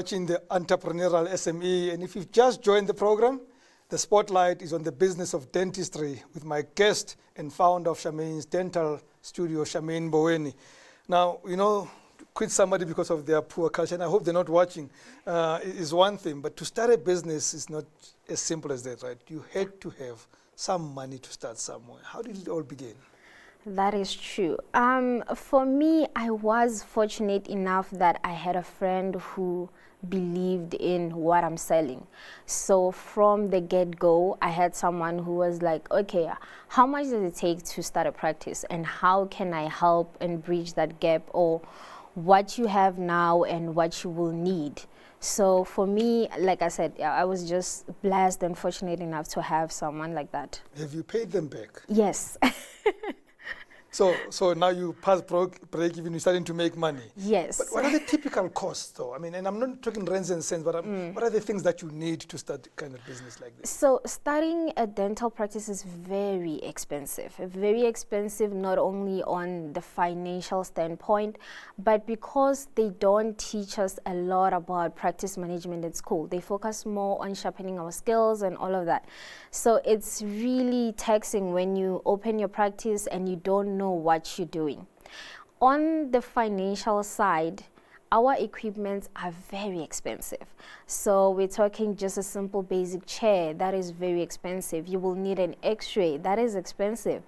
watching the Entrepreneurial SME, and if you've just joined the program, the spotlight is on the business of dentistry with my guest and founder of Charmain's dental studio, Charmaine Mboweni. Now, quit somebody because of their poor culture, and I hope they're not watching, is one thing, but to start a business is not as simple as that, right? You had to have some money to start somewhere. How did it all begin? That is true. For me, I was fortunate enough that I had a friend who believed in what I'm selling. So from the get-go, I had someone who was like, okay, how much does it take to start a practice, and how can I help and bridge that gap, or what you have now and what you will need? So for me, like I said, I was just blessed and fortunate enough to have someone like that. Have you paid them back? Yes. So now you pass break even, you're starting to make money. Yes. But what are the typical costs, though? I mean, and I'm not talking rands and cents, but what are the things that you need to start kind of business like this? So starting a dental practice is very expensive. Very expensive, not only on the financial standpoint, but because they don't teach us a lot about practice management at school. They focus more on sharpening our skills and all of that. So it's really taxing when you open your practice and you don't know what you're doing. On the financial side, our equipments are very expensive. So we're talking just a simple basic chair, that is very expensive. You will need an x-ray, that is expensive.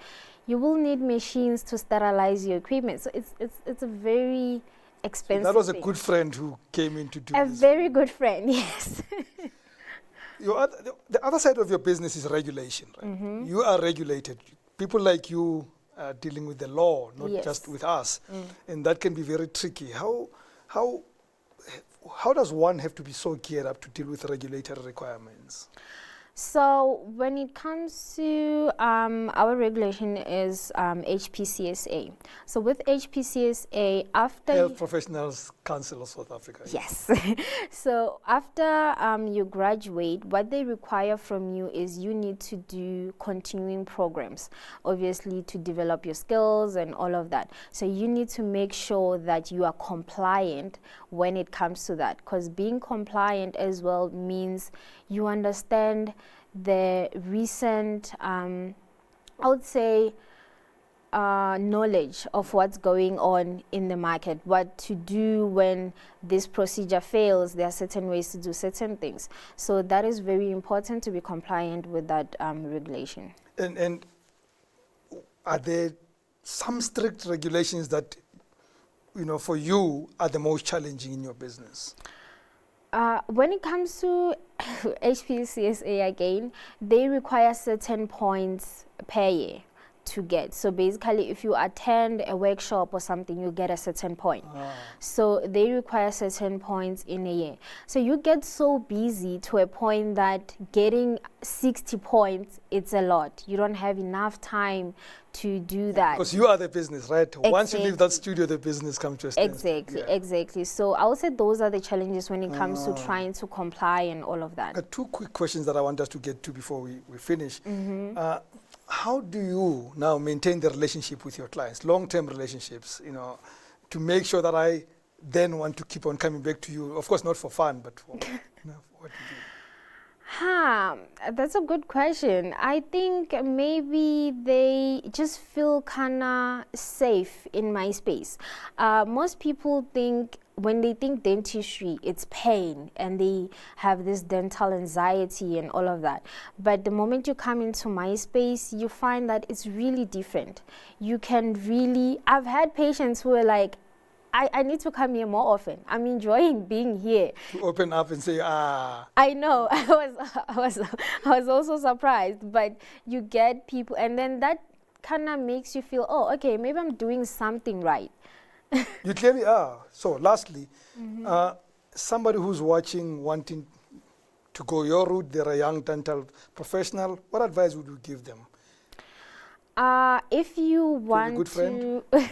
You will need machines to sterilize your equipment. So it's a very expensive So that was a thing. good friend who came in to do A this. very good friend, yes. The other side of your business is regulation, right? Mm-hmm. You are regulated. People like you are dealing with the law, not Yes. just with us. And that can be very tricky. How does one have to be so geared up to deal with regulatory requirements? So when it comes to our regulation is HPCSA. So with HPCSA, after Health Professionals Council of South Africa. yes. So after you graduate, what they require from you is you need to do continuing programs, obviously to develop your skills and all of that. So you need to make sure that you are compliant when it comes to that, because being compliant as well means you understand the recent, I would say, knowledge of what's going on in the market, what to do when this procedure fails. There are certain ways to do certain things. So that is very important to be compliant with that regulation. And are there some strict regulations that, for you are the most challenging in your business? When it comes to HPCSA again, they require certain points per year to get. So basically, if you attend a workshop or something, you get a certain point. So they require certain points in a year. So you get so busy to a point that getting 60 points, it's a lot. You don't have enough time to do that. Because you are the business, right? Exactly. Once you leave that studio, the business comes to a standstill. Exactly. So I would say those are the challenges when it comes to trying to comply and all of that. I got two quick questions that I want us to get to before we finish. How do you now maintain the relationship with your clients, long-term relationships, to make sure that I then want to keep on coming back to you? Of course, not for fun, but for, for what you do. That's a good question. I think maybe they just feel kind of safe in my space. Most people think, when they think dentistry, it's pain, and they have this dental anxiety and all of that. But the moment you come into my space, you find that it's really different. You can really, I've had patients who are like, I need to come here more often. I'm enjoying being here. To open up and say, I know. I was also surprised, but you get people, and then that kind of makes you feel, oh, okay, maybe I'm doing something right. You clearly are. So lastly, somebody who's watching, wanting to go your route, they're a young dental professional, what advice would you give them? If you want a good friend? to...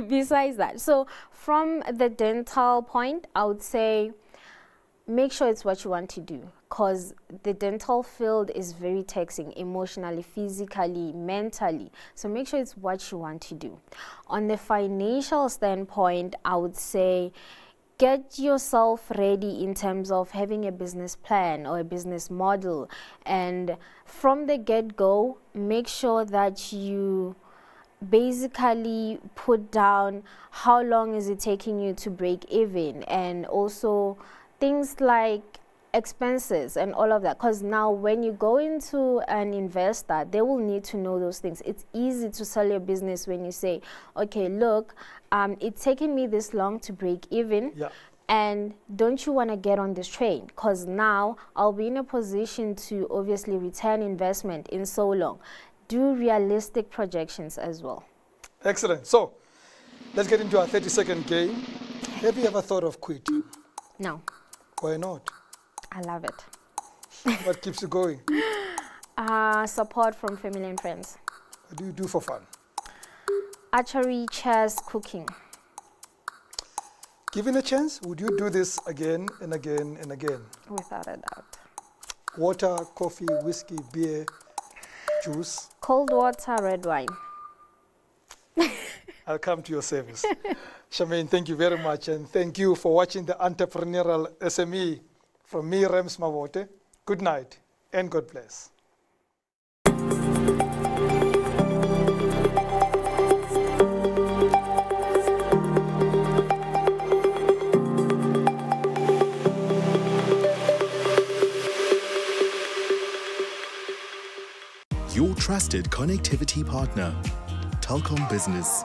Besides that, so from the dental point, I would say make sure it's what you want to do, because the dental field is very taxing emotionally, physically, mentally. So make sure it's what you want to do. On the financial standpoint, I would say get yourself ready in terms of having a business plan or a business model, and from the get-go, make sure that you basically put down how long is it taking you to break even, and also things like expenses and all of that, because now when you go into an investor, they will need to know those things. It's easy to sell your business when you say, okay, look, it's taking me this long to break even. Yeah. And don't you want to get on this train? Because now I'll be in a position to obviously return investment in so long. Do realistic projections as well. Excellent. So let's get into our 30-second game. Have you ever thought of quitting? No, Why not? I love it. What keeps you going? Support from family and friends. What do you do for fun? Archery, chess, cooking. Given a chance, would you do this again and again and again? Without a doubt. Water, coffee, whiskey, beer, juice? Cold water, red wine. I'll come to your service. Charmaine, thank you very much, and thank you for watching the Entrepreneurial SME. From me, Rams Mabote, good night and God bless. Your trusted connectivity partner, Telkom Business.